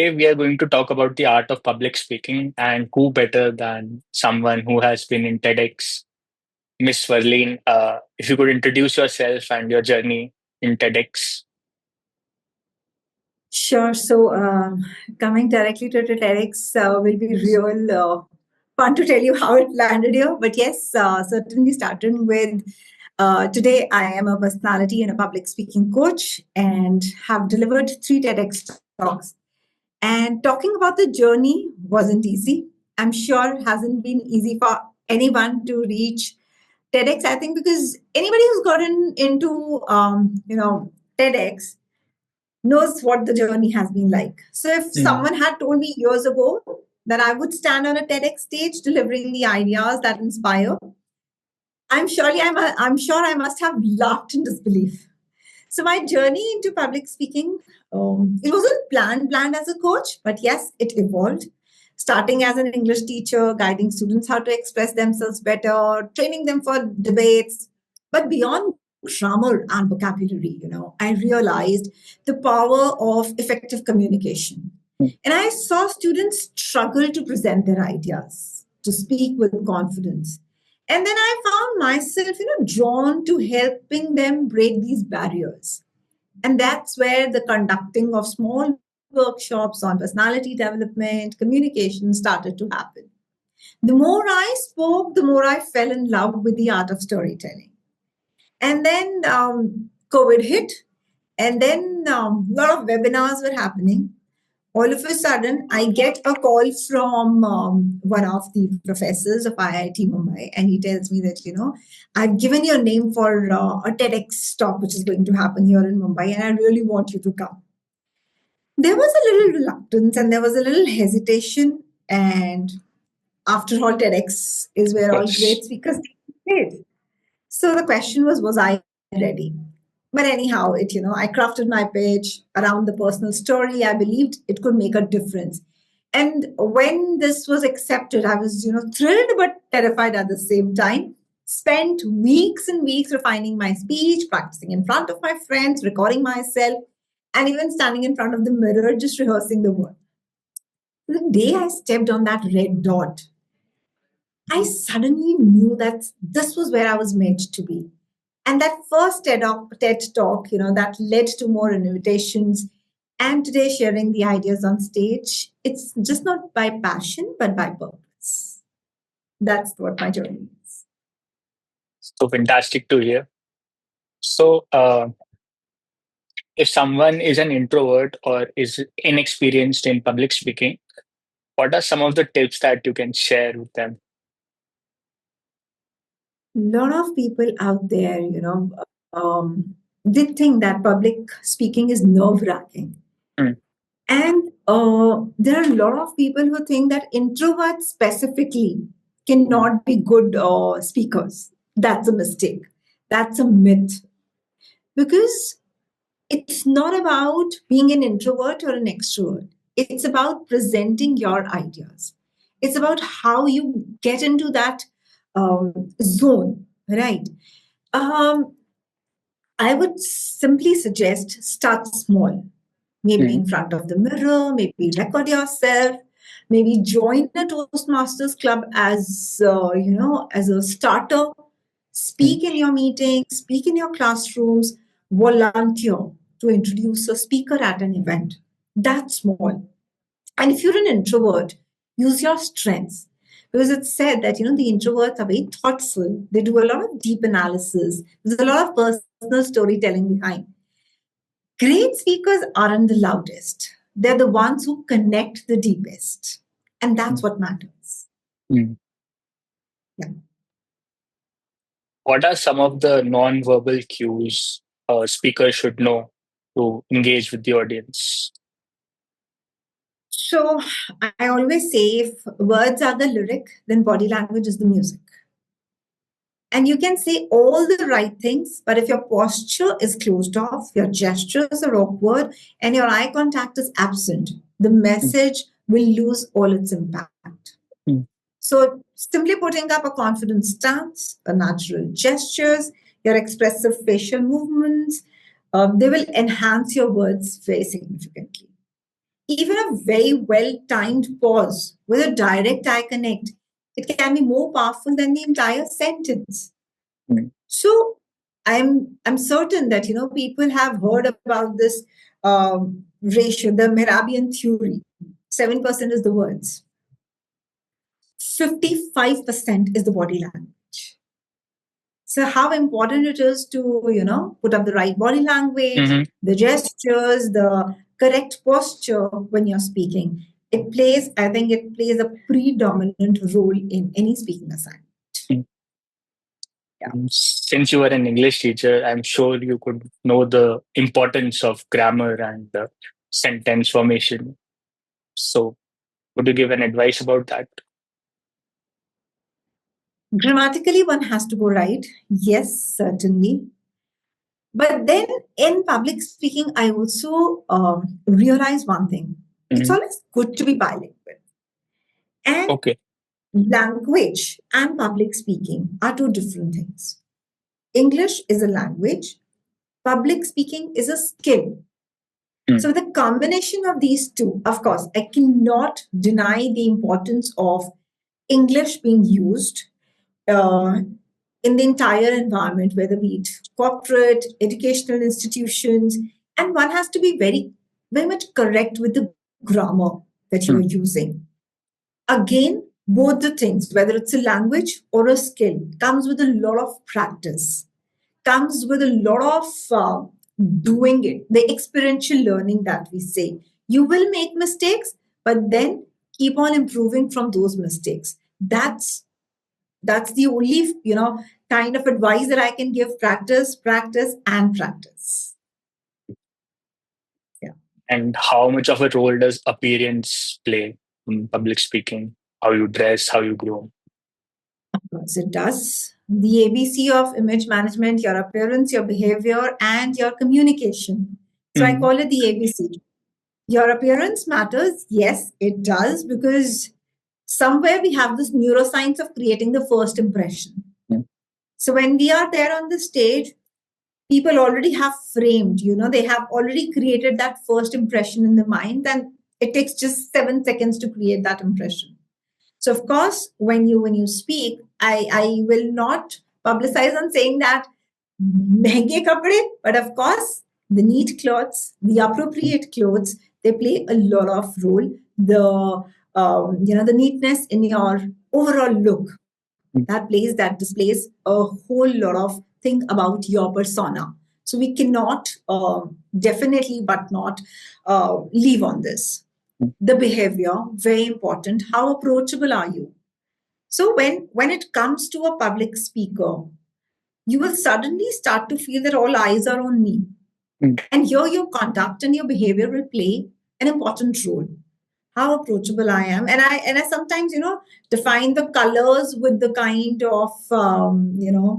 today we are going to talk about the art of public speaking, and who better than someone who has been in TEDx, Miss Swarleen. If you could introduce yourself and your journey in TEDx. Sure. So, coming directly to TEDx will be real fun to tell you how it landed here. But yes, certainly starting with today, I am a personality and a public speaking coach and have delivered 3 TEDx talks. And talking about the journey wasn't easy. I'm sure it hasn't been easy for anyone to reach TEDx. I think because anybody who's gotten into, TEDx knows what the journey has been like. So if Mm. someone had told me years ago that I would stand on a TEDx stage delivering the ideas that inspire, I'm sure I must have laughed in disbelief. So my journey into public speaking, it wasn't planned as a coach, but yes, it evolved. Starting as an English teacher, guiding students how to express themselves better, training them for debates. But beyond grammar and vocabulary, I realized the power of effective communication. And I saw students struggle to present their ideas, to speak with confidence. And then I found myself, drawn to helping them break these barriers. And that's where the conducting of small workshops on personality development, communication started to happen. The more I spoke, the more I fell in love with the art of storytelling. And then COVID hit, and then a lot of webinars were happening. All of a sudden, I get a call from one of the professors of IIT Mumbai, and he tells me that, I've given your name for a TEDx talk, which is going to happen here in Mumbai, and I really want you to come. There was a little reluctance and there was a little hesitation. And after all, TEDx is where all great speakers get paid. So the question was I ready? But anyhow, I crafted my pitch around the personal story. I believed it could make a difference. And when this was accepted, I was, thrilled but terrified at the same time. Spent weeks and weeks refining my speech, practicing in front of my friends, recording myself, and even standing in front of the mirror, just rehearsing the work. The day I stepped on that red dot, I suddenly knew that this was where I was meant to be. And that first TED talk, that led to more invitations. And today, sharing the ideas on stage, it's just not by passion, but by purpose. That's what my journey is. So fantastic to hear. So, if someone is an introvert or is inexperienced in public speaking, what are some of the tips that you can share with them? A lot of people out there, they think that public speaking is nerve wracking. Mm. And there are a lot of people who think that introverts specifically cannot be good speakers. That's a mistake. That's a myth. Because it's not about being an introvert or an extrovert. It's about presenting your ideas. It's about how you get into that zone, right? Um, I would simply suggest start small. Maybe Mm. in front of the mirror, maybe record yourself, maybe join a Toastmasters club as as a starter. Mm. Speak in your meetings, speak in your classrooms, volunteer to introduce a speaker at an event. That's small. And if you're an introvert, use your strengths. Because it's said that the introverts are very thoughtful. They do a lot of deep analysis. There's a lot of personal storytelling behind. Great speakers aren't the loudest. They're the ones who connect the deepest. And that's what matters. Mm. Yeah. What are some of the non-verbal cues a speaker should know to engage with the audience? So I always say if words are the lyric, then body language is the music. And you can say all the right things, but if your posture is closed off, your gestures are awkward, and your eye contact is absent, the Mm. message will lose all its impact. Mm. So, simply putting up a confident stance, a natural gestures, your expressive facial movements, they will enhance your words very significantly. Even a very well timed pause with a direct eye connect, it can be more powerful than the entire sentence. mm, So I'm certain that people have heard about this ratio, the Mehrabian theory. 7% is the words, 55% is the body language. So how important it is to put up the right body language, mhm, the gestures, the correct posture when you're speaking. I think it plays a predominant role in any speaking assignment. mm. Yeah. Since you were an English teacher, I'm sure you could know the importance of grammar and sentence formation. So, would you give an advice about that? Grammatically, one has to go right. Yes, certainly. But then in public speaking, I also realize one thing. It's Mhm. always good to be bilingual. And Okay. language and public speaking are two different things. English is a language, public speaking is a skill. Mm, So, the combination of these two, of course, I cannot deny the importance of English being used uh, in the entire environment, whether be it corporate, educational institutions, and one has to be very, very much correct with the grammar that you are mm, using. Again, both the things, whether it's a language or a skill, comes with a lot of practice, comes with a lot of doing it, the experiential learning that we say. You will make mistakes, but then keep on improving from those mistakes. That's the only kind of advice that I can give. Practice, practice, and practice. Yeah. and how much of a role does appearance play in public speaking? How you dress, how you grow? Of course it does. The ABC of image management: your appearance, your behavior, and your communication. So I Mm, call it the ABC. Your appearance matters. Yes, it does, because somewhere we have this neuroscience of creating the first impression. mm, So when we are there on the stage, people already have framed, they have already created that first impression in the mind, and it takes just 7 seconds to create that impression. So of course, when you speak, I will not publicize on saying that महंगे kapde, but of course, the neat clothes, the appropriate clothes, they play a lot of role. The neatness in your overall look, mm, that displays a whole lot of thing about your persona. So we cannot definitely but not leave on this. mm, The behavior, very important. How approachable are you? So when it comes to a public speaker, you will suddenly start to feel that all eyes are on me. mm, And here your conduct and your behavior will play an important role. How approachable I am. And I sometimes, define the colors with the kind of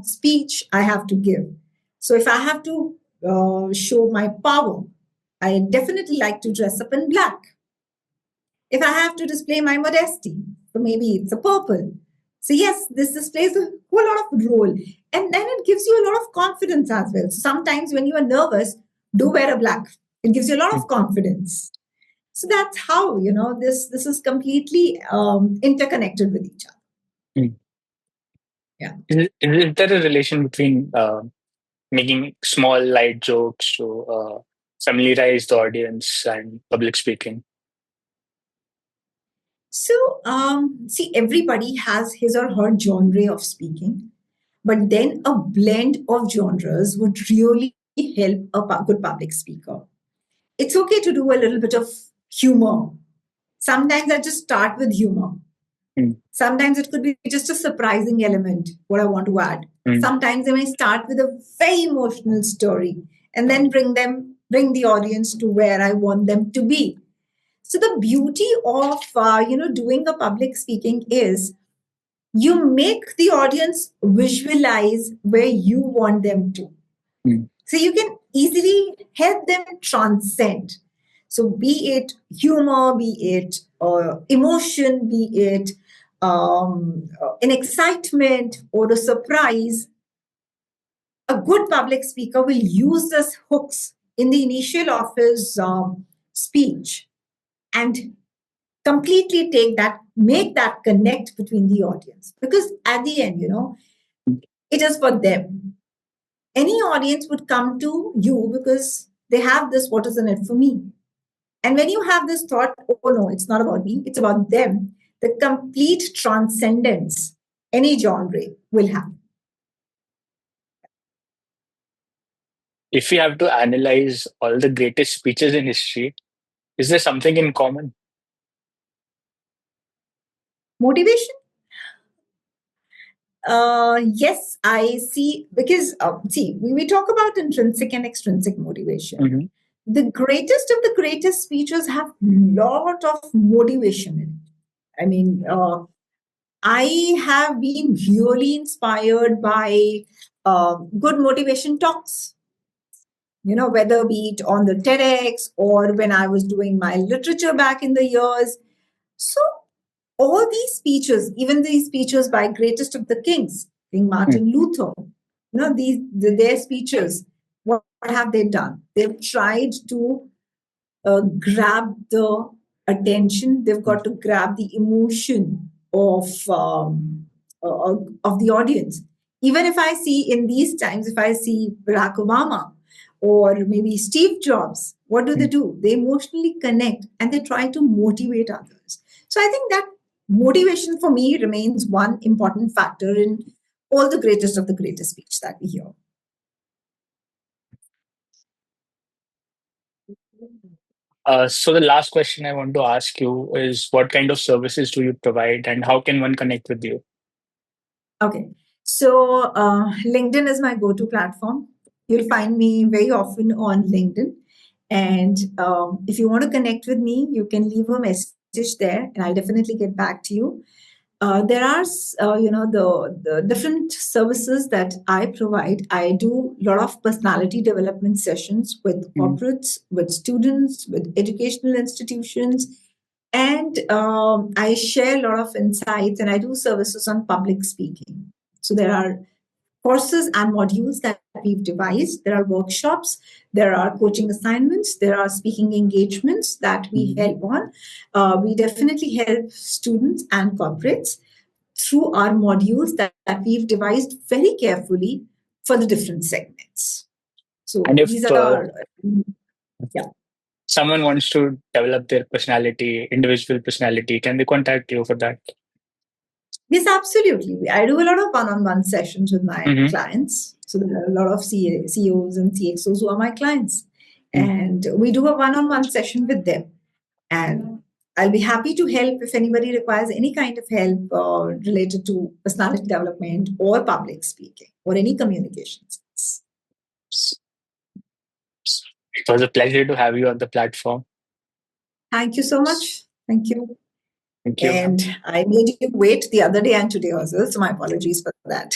speech I have to give. So if I have to show my power, I definitely like to dress up in black. If I have to display my modesty, so maybe it's a purple. So yes, this displays a whole lot of role. And then it gives you a lot of confidence as well. So sometimes when you are nervous, do wear a black. It gives you a lot mm, of confidence. So that's how this is completely interconnected with each other. mm. Yeah. Is there a relation between making small light jokes to familiarize the audience and public speaking? So see, everybody has his or her genre of speaking, but then a blend of genres would really help a good public speaker. It's okay to do a little bit of humor. Sometimes I just start with humor. Mm, Sometimes it could be just a surprising element, what I want to add. mm, Sometimes I may start with a very emotional story and then bring the audience to where I want them to be. So the beauty of doing a public speaking is you make the audience visualize where you want them to. mm, So you can easily help them transcend. So be it humor, be it emotion, be it an excitement or a surprise, a good public speaker will use these hooks in the initial of his speech and completely make that connect between the audience. Because at the end, it is for them. Any audience would come to you because they have this, what is in it for me? And when you have this thought, oh no, it's not about me, it's about them, the complete transcendence any genre will have. If we have to analyze all the greatest speeches in history, is there something in common? Motivation? Yes, I see. Because, see, we talk about intrinsic and extrinsic motivation. Mm-hmm. The greatest of the greatest speeches have lot of motivation in it. I mean, I have been really inspired by good motivation talks, whether be it on the TEDx or when I was doing my literature back in the years. So, all these speeches, even these speeches by greatest of the kings, King Martin Luther, their speeches, what have they done? They've tried to grab the attention. They've got to grab the emotion of the audience. Even if I see in these times, if I see Barack Obama or maybe Steve Jobs, what do they do? They emotionally connect and they try to motivate others. So I think that motivation for me remains one important factor in all the greatest of the greatest speech that we hear. So the last question I want to ask you is, what kind of services do you provide and how can one connect with you? Okay. So LinkedIn is my go-to platform. You'll find me very often on LinkedIn. And if you want to connect with me, you can leave a message there and I'll definitely get back to you. There are, the different services that I provide. I do a lot of personality development sessions with corporates, with students, with educational institutions. And I share a lot of insights and I do services on public speaking. So there are courses and modules that we've devised. There are workshops, there are coaching assignments, there are speaking engagements that we help on. We definitely help students and corporates through our modules that we've devised very carefully for the different segments. So And if these are, yeah. someone wants to develop their personality, individual personality, can they contact you for that? Yes, absolutely. I do a lot of one-on-one sessions with my clients. So there are a lot of CEOs and CXOs who are my clients. And we do a one-on-one session with them. And I'll be happy to help if anybody requires any kind of help related to personality development or public speaking or any communications. It was a pleasure to have you on the platform. Thank you so much. Thank you. Thank you. And I made you wait the other day and today also. So my apologies for that.